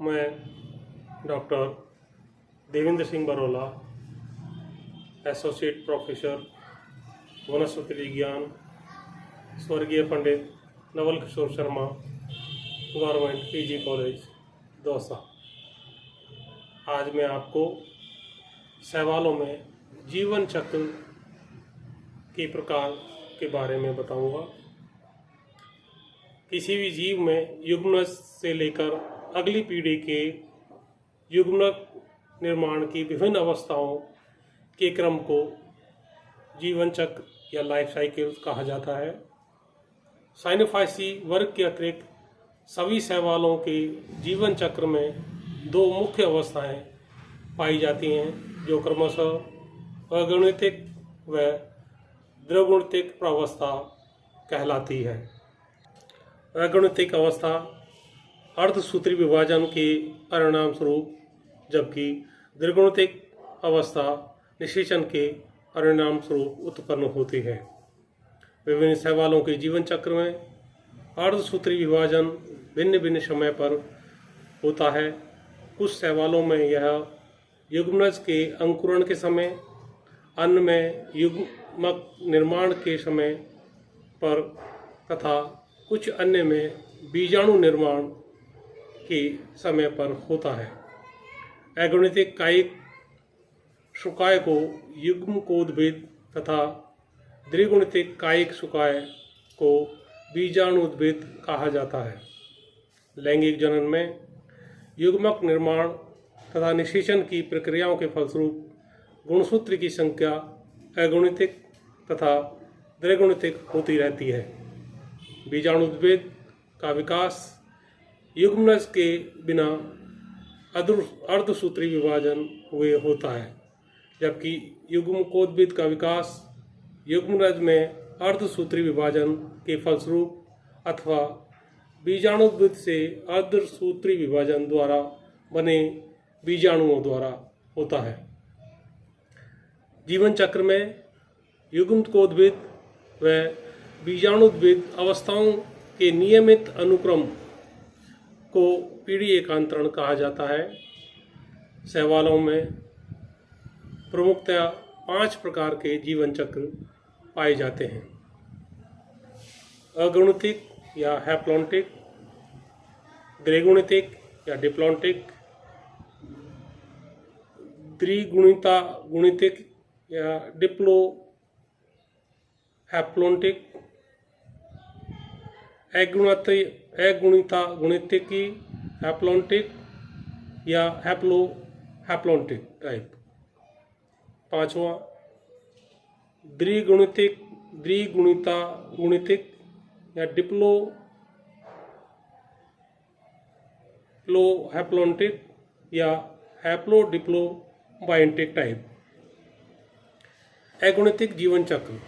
मैं doctor Devendra Singh Barola, associate professor वनस्पति विज्ञान, स्वर्गीय Pandit Naval Kishore Sharma, government PG college Dausa. आज मैं आपको सवालों में जीवन चक्र के प्रकार के बारे में बताऊंगा। किसी भी जीव में युग्मनज से लेकर अगली पीढ़ी के युग्मक निर्माण की विभिन्न अवस्थाओं के क्रम को जीवन चक्र या लाइफ साइकिल कहा जाता है। साइनोफाइसी वर्ग के अतिरिक्त सभी शैवालों के जीवन चक्र में दो मुख्य अवस्थाएं पाई जाती हैं, जो क्रमशः अगुणितिक व द्विगुणितिक प्रावस्था कहलाती है। अगुणितिक अवस्था अर्धसूत्री विभाजन के परिणाम स्वरूप, जबकि द्विगुणितिक अवस्था निषेचन के परिणाम स्वरूप उत्पन्न होती है। विभिन्न शैवालों के जीवन चक्र में अर्धसूत्री विभाजन भिन्न भिन्न समय पर होता है। कुछ शैवालों में यह युग्मनज के अंकुरण के समय, अन्य में युग्मक निर्माण के समय पर तथा कुछ अन्य में बीजाणु निर्माण के समय पर होता है। अगुणितिक कायिक शुकाय को युग्मकोद्भिद तथा द्विगुणितिक कायिक शुकाय को बीजाणुद्भिद कहा जाता है। लैंगिक जनन में युग्मक निर्माण तथा निषेचन की प्रक्रियाओं के फलस्वरूप गुणसूत्र की संख्या अगुणितिक तथा द्विगुणितिक होती रहती है। बीजाणुद्भिद का विकास युग्मनज के बिना अर्धसूत्री विभाजन हुए होता है, जबकि युग्मकोद्भिद का विकास युग्मनज में अर्धसूत्री विभाजन के फलस्वरूप अथवा बीजाणुद्भिद से अर्धसूत्री विभाजन द्वारा बने बीजाणुओं द्वारा होता है। जीवन चक्र में युग्मकोद्भिद व बीजाणुद्भिद अवस्थाओं के नियमित अनुक्रम को पीढ़ी एकांतरण कहा जाता है। शैवालों में प्रमुखतया 5 प्रकार के जीवन चक्र पाए जाते हैं। अगुणितिक या हैप्लॉन्टिक, द्विगुणितिक या डिप्लॉन्टिक, द्विगुणिता गुणितिक या डिप्लो हैप्लॉन्टिक, अगुणिता गुणितिकी हैप्लॉन्टिक या हैप्लॉन्टिक टाइप। 5वां द्विगुणिता गुणितिक या डिप्लो हैप्लॉन्टिक या हैप्लो बायोन्टिक टाइप। अगुणितिक जीवन चक्र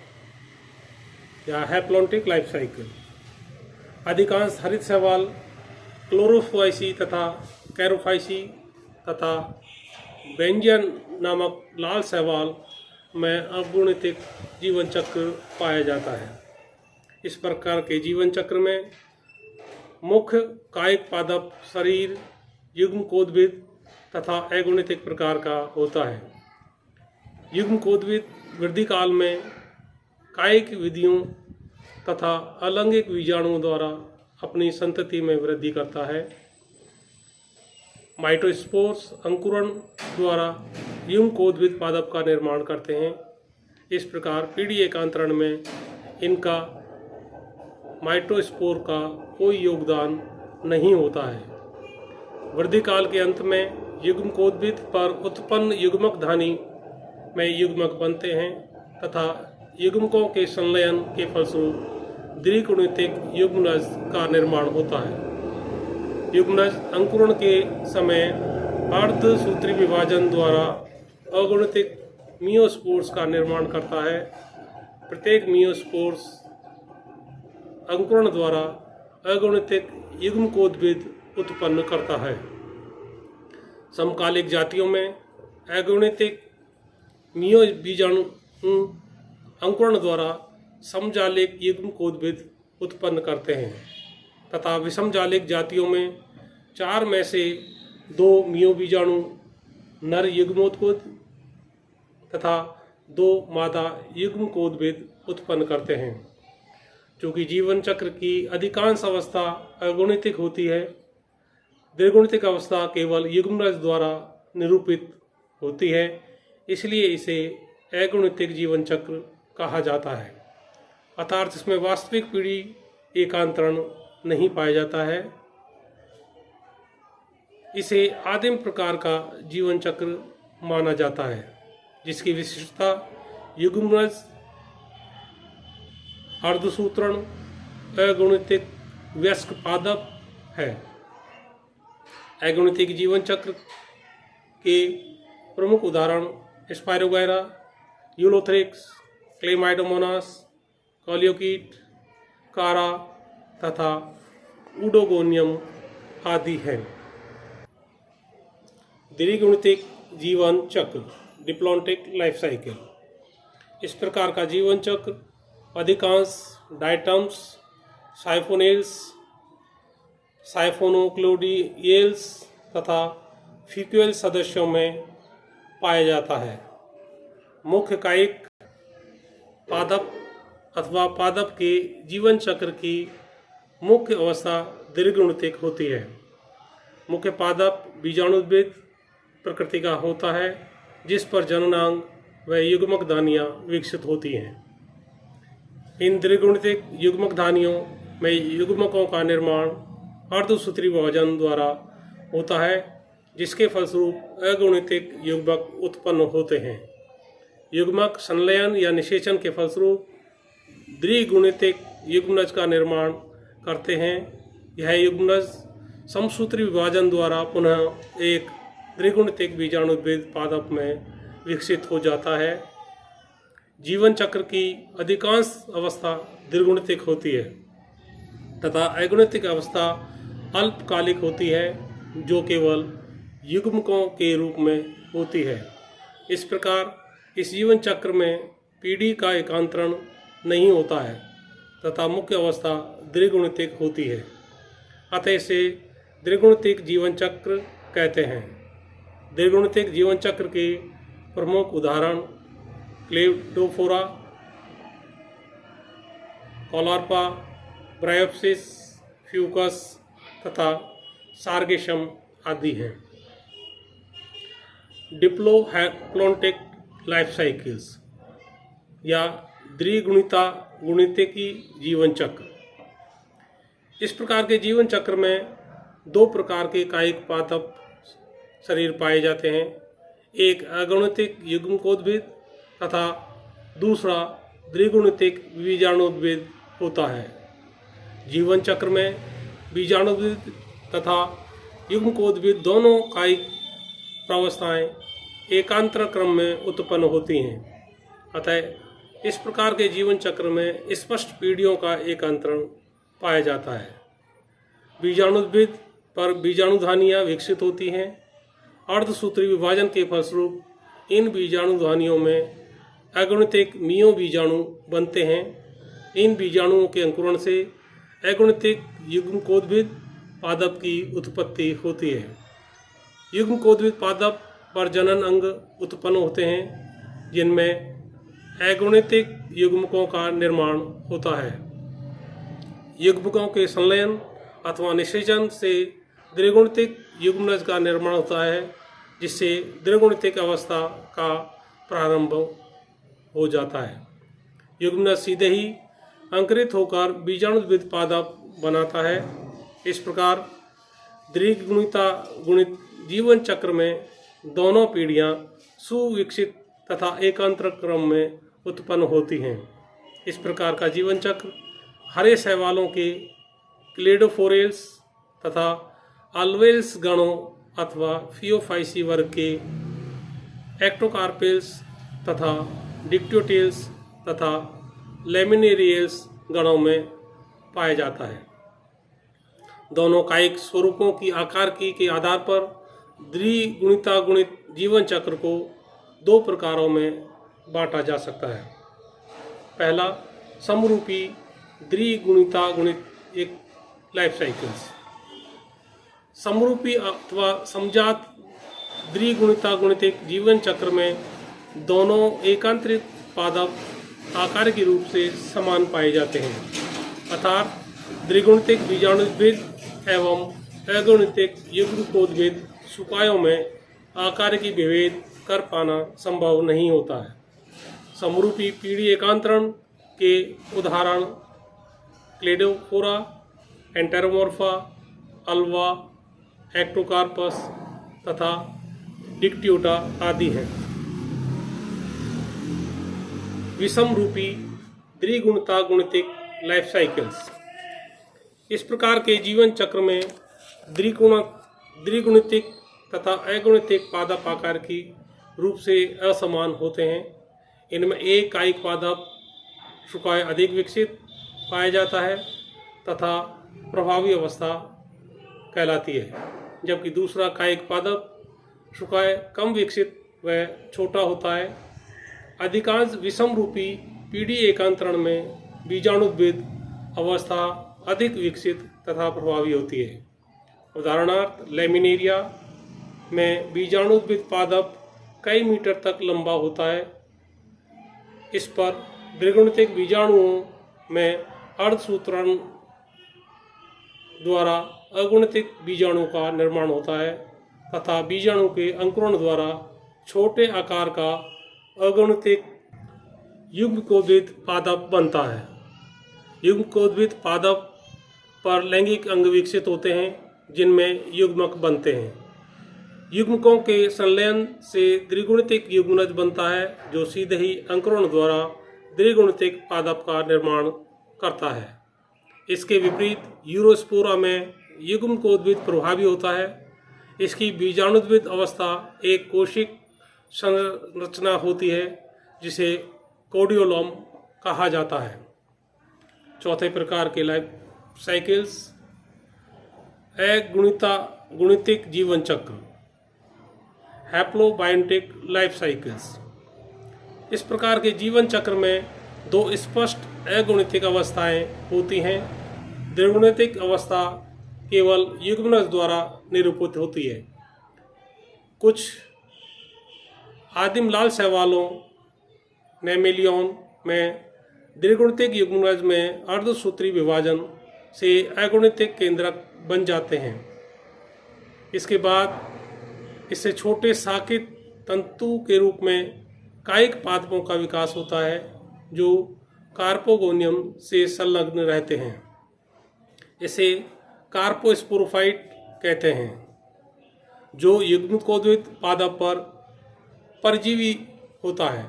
या हैप्लॉन्टिक लाइफ साइकिल। अधिकांश हरित शैवाल क्लोरोफाइसी तथा कैरोफाइसी तथा बेंजियन नामक लाल शैवाल में अगुणितिक जीवन चक्र पाया जाता है। इस प्रकार के जीवन चक्र में मुख्य कायिक पादप शरीर युग्मकोद्भिद तथा अगुणितिक प्रकार का होता है। युग्मकोद्भिद वृद्धि काल में कायिक विधियों तथा अलैंगिक बीजाणुओं द्वारा अपनी संतति में वृद्धि करता है। माइटोस्पोर्स अंकुरण द्वारा युग्मकोद्भिद पादप का निर्माण करते हैं। इस प्रकार पीढ़ी एकांतरण में इनका माइटोस्पोर का कोई योगदान नहीं होता है। वृद्धि काल के अंत में युग्मकोद्भिद पर उत्पन्न युग्मक धानी में युग्मक बनते हैं तथा युग्मकों के संलयन के फलस्वरूप द्विगुणितिक युग्मनज का निर्माण होता है। युग्मनज अंकुरण के समय अर्धसूत्री विभाजन द्वारा अगुणितिक मियोस्पोर्स का निर्माण करता है। प्रत्येक मियोस्पोर्स अंकुरण द्वारा अगुणितिक युग्मकोद्भिद उत्पन्न करता है। समकालिक जातियों में अगुणितिक मियो बीजाणु अंकुरण द्वारा समजालिक युग्मकोद्भिद उत्पन्न करते हैं तथा विषमजालिक जातियों में 4 में से 2 मियो बीजाणु नर युग्मोत्कोद तथा 2 मादा युग्मकोद्भिद उत्पन्न करते हैं। चूँकि जीवन चक्र की अधिकांश अवस्था अगुणितिक होती है, द्विगुणितिक अवस्था केवल युग्मराज द्वारा निरूपित होती है, इसलिए इसे अगुणितिक जीवन चक्र कहा जाता है। अर्थात इसमें वास्तविक पीढ़ी एकांतरण नहीं पाया जाता है। इसे आदिम प्रकार का जीवन चक्र माना जाता है, जिसकी विशिष्टता युग्मराज, अर्धसूत्रण, अगुणितिक, वयस्क पादप है। अगुणितिक जीवन चक्र के प्रमुख उदाहरण स्पायरोगैरा, यूलोथ्रिक्स, क्लेमाइडोमोनास, कॉलियोकीट, कारा तथा उडोगोनियम आदि हैं। द्विगुणितिक जीवन चक्र, डिप्लॉन्टिक लाइफ साइकिल। इस प्रकार का जीवन चक्र अधिकांश डायटम्स, साइफोनेल्स, साइफोनोक्लोडियल्स तथा फीक्यूल सदस्यों में पाया जाता है। मुख्य कायिक पादप अथवा पादप के जीवन चक्र की मुख्य अवस्था द्विगुणितिक होती है। मुख्य पादप बीजाणुद्भिद प्रकृति का होता है, जिस पर जननांग व युग्मक धानियाँ विकसित होती हैं। इन द्विगुणितिक युग्मक धानियों में युग्मकों का निर्माण अर्धसूत्री विभाजन द्वारा होता है, जिसके फलस्वरूप अगुणितिक युग्मक उत्पन्न होते हैं। युग्मक संलयन या निषेचन के फलस्वरूप द्विगुणितिक युग्मनज का निर्माण करते हैं। यह युग्मनज समसूत्री विभाजन द्वारा पुनः एक द्विगुणितिक बीजाणुद्भिद पादप में विकसित हो जाता है। जीवन चक्र की अधिकांश अवस्था द्विगुणितिक होती है तथा अगुणितिक अवस्था अल्पकालिक होती है, जो केवल युग्मकों के रूप में होती है। इस प्रकार इस जीवन चक्र में पीढ़ी का एकांतरण नहीं होता है तथा मुख्य अवस्था द्विगुणितिक होती है। अतः इसे द्विगुणितिक जीवन चक्र कहते हैं। द्विगुणितिक जीवन चक्र के प्रमुख उदाहरण क्लेडोफोरा, कॉलार्पा, ब्रायोप्सिस, फ्यूकस तथा सार्गेशम आदि हैं। डिप्लोप्लॉन्टिक लाइफ साइकिल्स या द्विगुणिता गुणितिकी जीवन चक्र। इस प्रकार के जीवन चक्र में 2 प्रकार के कायिक पादप शरीर पाए जाते हैं। एक अगुणितिक युग्मकोद्भिद तथा दूसरा द्विगुणितिक बीजाणुद्भिद होता है। जीवन चक्र में बीजाणुद्भिद तथा युग्मकोद्भिद दोनों कायिक प्रावस्थाएं एकांतर क्रम में उत्पन्न होती हैं। अतः इस प्रकार के जीवन चक्र में स्पष्ट पीढ़ियों का एकांतरण पाया जाता है। बीजाणुद्भिद पर बीजाणुधानियाँ विकसित होती हैं। अर्धसूत्री विभाजन के फलस्वरूप इन बीजाणुधानियों में अगुणितिक मियो बीजाणु बनते हैं। इन बीजाणुओं के अंकुरण से अगुणितिक युग्मकोद्भिद पादप की उत्पत्ति होती है। युग्मकोद्भिद पादप पर जनन अंग उत्पन्न होते हैं, जिनमें अगुणितिक युग्मकों का निर्माण होता है। युग्मकों के संलयन अथवा निषेचन से द्विगुणितिक युग्मनज का निर्माण होता है, जिससे द्विगुणितिक अवस्था का प्रारंभ हो जाता है। युग्मनज सीधे ही अंकुरित होकर बीजाणुद्भिद पादप बनाता है। इस प्रकार द्विगुणिता गुणित जीवन चक्र में दोनों पीढ़ियां सुविकसित तथा एकांतर क्रम में उत्पन्न होती हैं। इस प्रकार का जीवन चक्र हरे शैवालों के क्लेडोफोरेल्स तथा अल्वेल्स गणों अथवा फियोफाइसी वर्ग के एक्टोकार्पेल्स तथा डिक्टोटेल्स तथा लेमिनेरियल्स गणों में पाया जाता है। दोनों कायिक स्वरूपों की आकार की के आधार पर द्विगुणिता गुणित जीवन चक्र को 2 प्रकारों में बांटा जा सकता है। पहला, समरूपी द्विगुणिता गुणित एक लाइफ साइकिल्स। समरूपी अथवा समजात द्विगुणिता गुणितिक जीवन चक्र में दोनों एकांतरिक पादप आकार के रूप से समान पाए जाते हैं, अर्थात द्विगुणितिक बीजाणुद्भिद एवं अगुणितिक युग्मकोद्भिद सुकायों में आकार की विभेद कर पाना संभव नहीं होता है। समरूपी पीढ़ी एकांतरण के उदाहरण क्लेडोफोरा, एंटेरोमॉर्फा, अल्वा, एक्टोकार्पस तथा डिक्टियोटा आदि हैं। विषम रूपी द्विगुणिता गुणितिक लाइफ साइकिल्स। इस प्रकार के जीवन चक्र में द्विगुणितिक तथा अगुणितिक पादप आकार की रूप से असमान होते हैं। इनमें एक कायिक पादप शुकाय अधिक विकसित पाया जाता है तथा प्रभावी अवस्था कहलाती है, जबकि दूसरा कायिक पादप शुकाय कम विकसित व छोटा होता है। अधिकांश विषम रूपी पीढ़ी एकांतरण में बीजाणुद्भिद अवस्था अधिक विकसित तथा प्रभावी होती है। उदाहरणार्थ लेमिनेरिया में बीजाणुद्भिद पादप कई मीटर तक लंबा होता है। इस पर द्विगुणितिक बीजाणुओं में अर्धसूत्रण द्वारा अगुणितिक बीजाणु का निर्माण होता है तथा बीजाणु के अंकुरण द्वारा छोटे आकार का अगुणितिक युग्मकोद्भिद पादप बनता है। युग्मकोद्भिद पादप पर लैंगिक अंग विकसित होते हैं जिनमें युग्मक बनते हैं। युग्मकों के संलयन से द्विगुणितिक युग्मनज बनता है जो सीधे ही अंकुरण द्वारा द्विगुणितिक पादप का निर्माण करता है। इसके विपरीत यूरोस्पोरा में युग्मकोद्भिद प्रभावी होता है। इसकी बीजाणुद्भिद अवस्था एक कोशिक संरचना होती है जिसे कोडियोलोम कहा जाता है। चौथे प्रकार के लाइफ साइकिल्स गुणितिक जीवन चक्र, हैप्लोबायोटिक लाइफ साइकिल्स। इस प्रकार के जीवन चक्र में दो स्पष्ट अगुणितिक अवस्थाएं होती हैं। द्विगुणितिक अवस्था केवल युग्मनज द्वारा निरूपित होती है। कुछ आदिम लाल शैवालों मैमेलियन में द्विगुणितिक युग्मनज में अर्धसूत्री विभाजन से अगुणितिक केंद्रक बन जाते हैं। इसके बाद इससे छोटे साकित तंतु के रूप में कायिक पादपों का विकास होता है जो कार्पोगोनियम से संलग्न रहते हैं। इसे कार्पोस्पोरोफाइट कहते हैं, जो युग्मकोद्भिद पादप पर परजीवी होता है।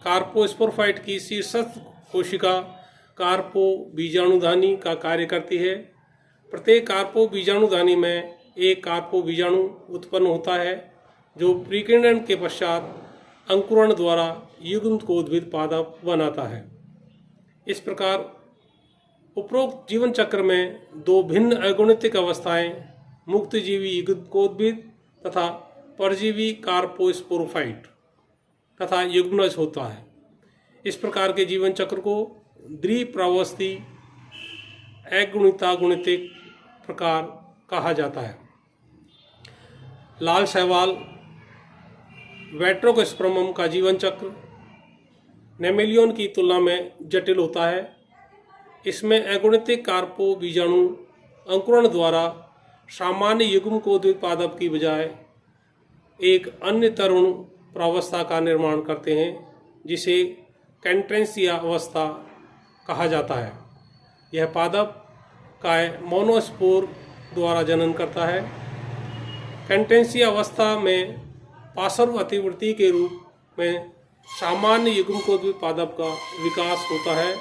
कार्पोस्पोरोफाइट की शीर्षस्थ कोशिका कार्पो बीजाणुधानी का कार्य करती है। प्रत्येक कार्पो बीजाणुधानी में एक कार्पो बीजाणु उत्पन्न होता है जो प्रीकिरण के पश्चात अंकुरण द्वारा युग्मकोद्भिद पादप बनाता है। इस प्रकार उपरोक्त जीवन चक्र में दो भिन्न अगुणितिक अवस्थाएं मुक्तजीवी युग्मकोद्भिद तथा परजीवी कार्पोस्पोरोफाइट तथा युग्मनज होता है। इस प्रकार के जीवन चक्र को द्विप्रावस्थी अगुणिता गुणितिक प्रकार कहा जाता है। लाल शैवाल वेट्रोकोस्पर्मम का जीवन चक्र मैमेलियन की तुलना में जटिल होता है। इसमें अगुणितिक कार्पो बीजाणु अंकुरण द्वारा सामान्य युग्मकोद्भिद पादप की बजाय एक अन्य तरुण प्रावस्था का निर्माण करते हैं जिसे कैंट्रेंसिया अवस्था कहा जाता है। यह पादप काय मोनोस्पोर द्वारा जनन करता है। कैंट्रेंसिया अवस्था में पार्श्व अतिवृत्ति के रूप में सामान्य युग्मकोद्भिद पादप का विकास होता है।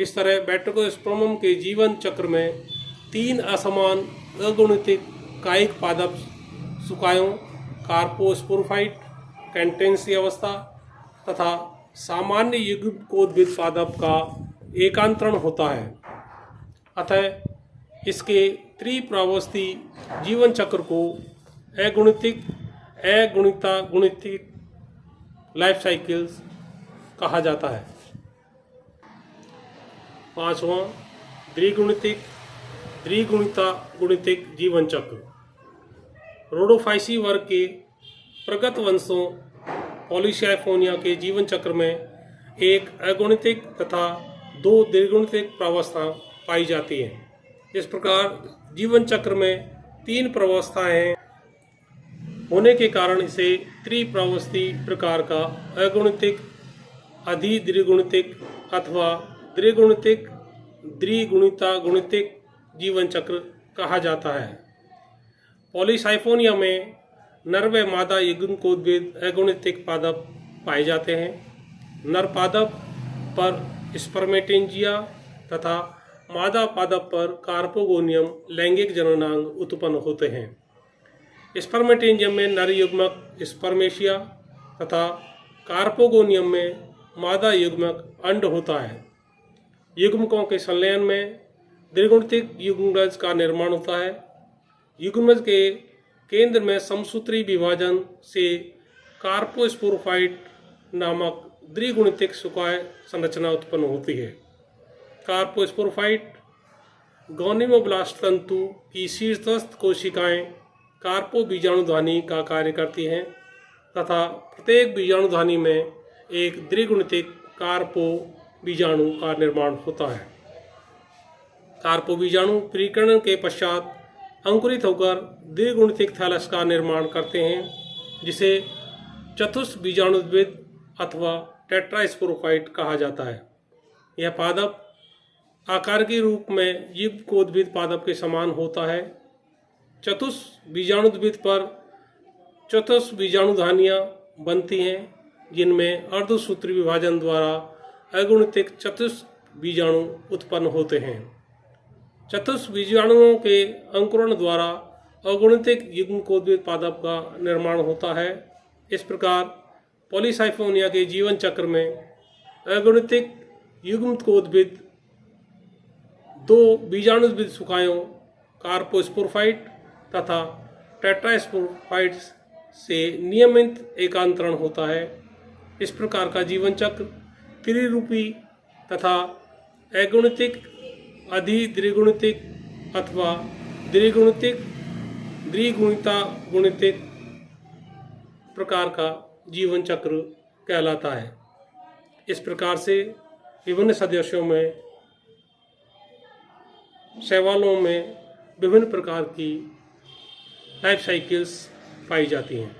इस तरह वेट्रोकोस्पर्मम के जीवन चक्र में तीन असमान अगुणितिक कायिक पादप सुकायों कार्पोस्पोरोफाइट, कैंट्रेंसिया अवस्था तथा सामान्य युग्मकोद्भिद पादप का एकांतरण होता है। अतः इसके त्रिप्रावस्थी जीवन चक्र को अगुणिता गुणितिक लाइफ साइकिल्स कहा जाता है। पांचवां द्विगुणितिक द्विगुणिता गुणितिक जीवन चक्र। रोडोफाइसी वर्ग के प्रगत वंशों पॉलीसाइफोनिया के जीवन चक्र में एक अगुणितिक तथा दो द्विगुणितिक प्रावस्था पाई जाती है। इस प्रकार जीवन चक्र में तीन प्रावस्थाएं होने के कारण इसे त्रिप्रावस्थी प्रकार का अगुणितिक, अधिद्विगुणितिक अथवा द्विगुणितिक द्विगुणिता गुणितिक जीवन चक्र कहा जाता है। पॉलीसाइफोनिया में नर व मादा युग्मकोद्भिद अगुणितिक पादप पाए जाते हैं। नर पादप पर स्पर्मेटेंजिया तथा मादा पादप पर कार्पोगोनियम लैंगिक जननांग उत्पन्न होते हैं। स्पर्मेटेंजियम में नर युग्मक स्पर्मेशिया तथा कार्पोगोनियम में मादा युग्मक अंड होता है। युग्मकों के संलयन में द्विगुणितिक युग्मज का निर्माण होता है। युग्मज के केंद्र में समसूत्री विभाजन से कार्पोस्पोरोफाइट नामक द्विगुणितिक सुकाय संरचना उत्पन्न होती है। कार्पोस्पोरोफाइट गॉनिमोब्लास्ट तंतु की शीर्षस्थ कोशिकाएं कार्पो बीजाणुधानी का कार्य करती हैं तथा प्रत्येक बीजाणुधानी में एक द्विगुणितिक कार्पो बीजाणु का निर्माण होता है। कार्पो बीजाणु परिकरण के पश्चात अंकुरित होकर द्विगुणितिक थैलस का निर्माण करते हैं, जिसे चतुष बीजाणुद्विद अथवा टेट्रास्पोरोफाइट कहा जाता है। यह पादप आकार के रूप में युग्मकोद्भिद पादप के समान होता है। चतुष बीजाणुद्विद पर चतुष बीजाणुधानियाँ बनती हैं, जिनमें अर्धसूत्री विभाजन द्वारा अगुणितिक चतुष बीजाणु उत्पन्न होते हैं। चतुष बीजाणुओं के अंकुरण द्वारा अगुणितिक युग्मकोद्भिद पादप का निर्माण होता है। इस प्रकार पॉलीसाइफोनिया के जीवन चक्र में अगुणितिक युग्मकोद्भिद दो बीजाणुद्विद सुकायों कार्पोस्पोरोफाइट तथा टेट्रास्पोरोफाइट से नियमित एकांतरण होता है। इस प्रकार का जीवन चक्र त्रिरूपी तथा अगुणितिक, अधिद्विगुणितिक अथवा द्विगुणितिक द्विगुणिता गुणितिक प्रकार का जीवन चक्र कहलाता है। इस प्रकार से विभिन्न सदस्यों में शैवालों में विभिन्न प्रकार की लाइफ साइकिल्स पाई जाती हैं।